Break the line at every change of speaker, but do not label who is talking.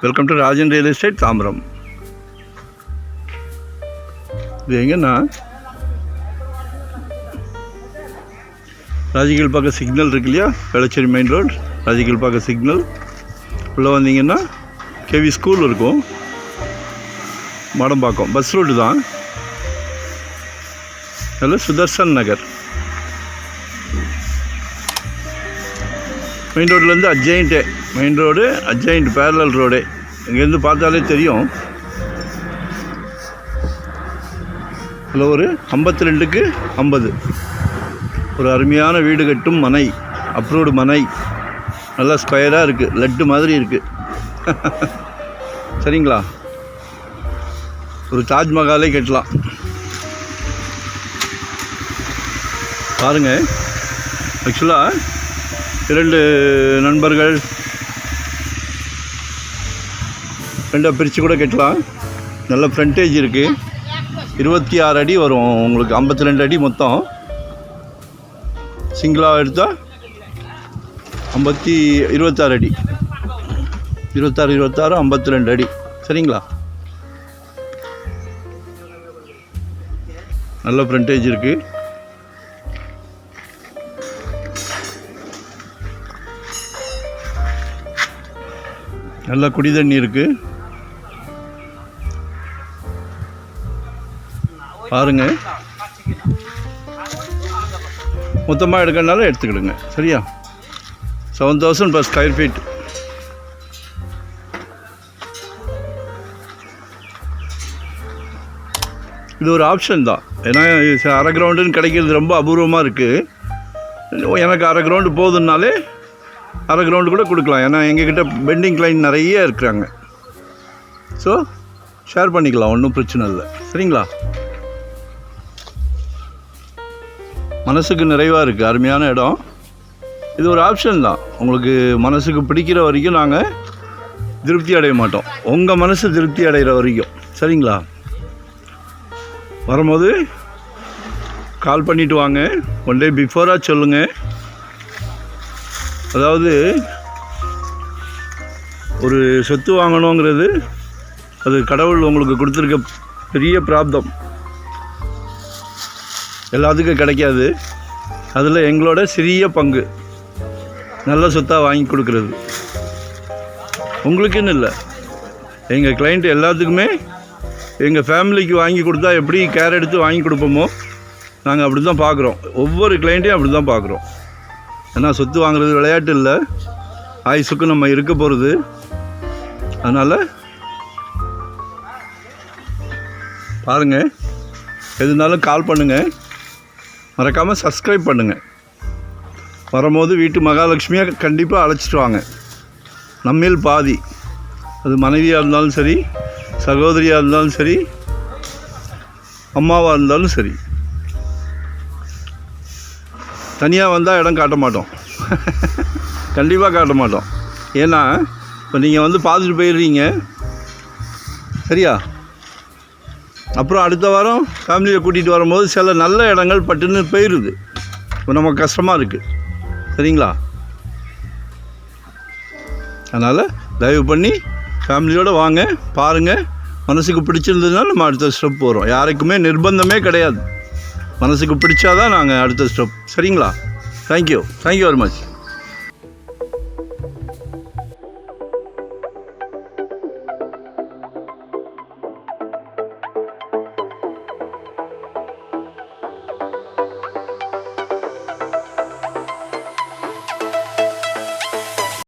Welcome to Rajan real estate Tambaram. இது எங்கன்னா ராஜகில் பார்க்க சிக்னல் இருக்கு இல்லையா, வேளச்சேரி மெயின் ரோட், ராஜகில் பார்க்க சிக்னல் உள்ளே வந்தீங்கன்னா கேவி ஸ்கூல் இருக்கும், மாடம்பாக்கம் பஸ் ரோடு தான். அதில் சுதர்சன் நகர் மெயின் ரோட்லேருந்து அட்ஜாயிண்ட்டே, main road adjoint parallel road. இங்கேருந்து பார்த்தாலே தெரியும். இதில் ஒரு 52க்கு 50 ஒரு அருமையான வீடு கட்டும் மனை, அப்ரூவ்டு மனை. நல்லா ஸ்கொயராக இருக்குது, லட்டு மாதிரி இருக்குது. சரிங்களா, ஒரு தாஜ்மஹாலே கட்டலாம். பாருங்கள், ஆக்சுவலாக 2 நண்பர்கள் 2 பிரித்து கூட கட்டலாம். நல்ல ஃப்ரண்டேஜ் இருக்குது. 26 அடி வரும் உங்களுக்கு, 52 அடி மொத்தம். சிங்கிளாக எடுத்தால் 26 அடி, 26 52 அடி. சரிங்களா, நல்ல ஃப்ரண்டேஜ் இருக்குது. நல்ல குடி தண்ணி இருக்குது. பாருங்க, மொத்தமாக எடுக்கிறனால எடுத்துக்கிடுங்க. சரியா, 7000 per ஸ்கொயர் ஃபீட். இது ஒரு ஆப்ஷன் தான். ஏன்னா அரை கிரவுண்டுன்னு கிடைக்கிறது ரொம்ப அபூர்வமாக இருக்குது. எனக்கு அரை கிரவுண்டு போகுதுன்னாலே அரை கிரவுண்டு கூட கொடுக்கலாம். ஏன்னா எங்ககிட்ட பெண்டிங் கிளைண்ட் நிறைய இருக்கிறாங்க. ஸோ ஷேர் பண்ணிக்கலாம், ஒன்றும் பிரச்சனை இல்லை. சரிங்களா, மனசுக்கு நிறைவாக இருக்குது, அருமையான இடம். இது ஒரு ஆப்ஷன் தான். உங்களுக்கு மனசுக்கு பிடிக்கிற வரைக்கும் நாங்கள் திருப்தி அடைய மாட்டோம், உங்கள் மனசு திருப்தி அடைகிற வரைக்கும். சரிங்களா, வரும்போது கால் பண்ணிவிட்டு வாங்க, 1 day பிஃபோராக சொல்லுங்கள். அதாவது ஒரு சொத்து வாங்கணுங்கிறது அது கடவுள் உங்களுக்கு கொடுத்துருக்க பெரிய பிராப்தம், எல்லாத்துக்கும் கிடைக்காது. அதில் எங்களோட சிறிய பங்கு நல்ல சொத்தாக வாங்கி கொடுக்குறது. உங்களுக்குன்னு இல்லை, எங்கள் கிளைண்ட் எல்லாத்துக்குமே எங்கள் ஃபேமிலிக்கு வாங்கி கொடுத்தா எப்படி கேர் எடுத்து வாங்கி கொடுப்போமோ நாங்கள் அப்படி தான் பார்க்குறோம். ஒவ்வொரு கிளைண்ட்டையும் அப்படி தான் பார்க்குறோம். ஏன்னா சொத்து வாங்குறது விளையாட்டு இல்லை, ஆயுசுக்கு நம்ம இருக்க போகிறது. அதனால் பாருங்கள், எதுனாலும் கால் பண்ணுங்கள், மறக்காமல் சப்ஸ்கிரைப் பண்ணுங்கள். வரும்போது வீட்டு மகாலட்சுமியாக கண்டிப்பாக அழைச்சிட்டு வாங்க. நம்மில் பாதி, அது மனைவியாக இருந்தாலும் சரி, சகோதரியாக இருந்தாலும் சரி, அம்மாவாக இருந்தாலும் சரி. தனியாக வந்தால் இடம் காட்ட மாட்டோம், கண்டிப்பாக காட்ட மாட்டோம். ஏன்னா இப்போ நீங்கள் பார்த்துட்டு போயிடுறீங்க. சரியா, அப்புறம் அடுத்த வாரம் ஃபேமிலியை கூட்டிகிட்டு வரும்போது சில நல்ல இடங்கள் பட்டுன்னு போயிடுது. இப்போ நமக்கு கஷ்டமாக இருக்குது. சரிங்களா, அதனால் தயவு பண்ணி ஃபேமிலியோடு வாங்க, பாருங்கள். மனசுக்கு பிடிச்சிருந்ததுனால நம்ம அடுத்த ஸ்டெப் போகிறோம். யாருக்குமே நிர்பந்தமே கிடையாது, மனசுக்கு பிடிச்சாதான் நாங்கள் அடுத்த ஸ்டெப். சரிங்களா, தேங்க்யூ வெரி மச்.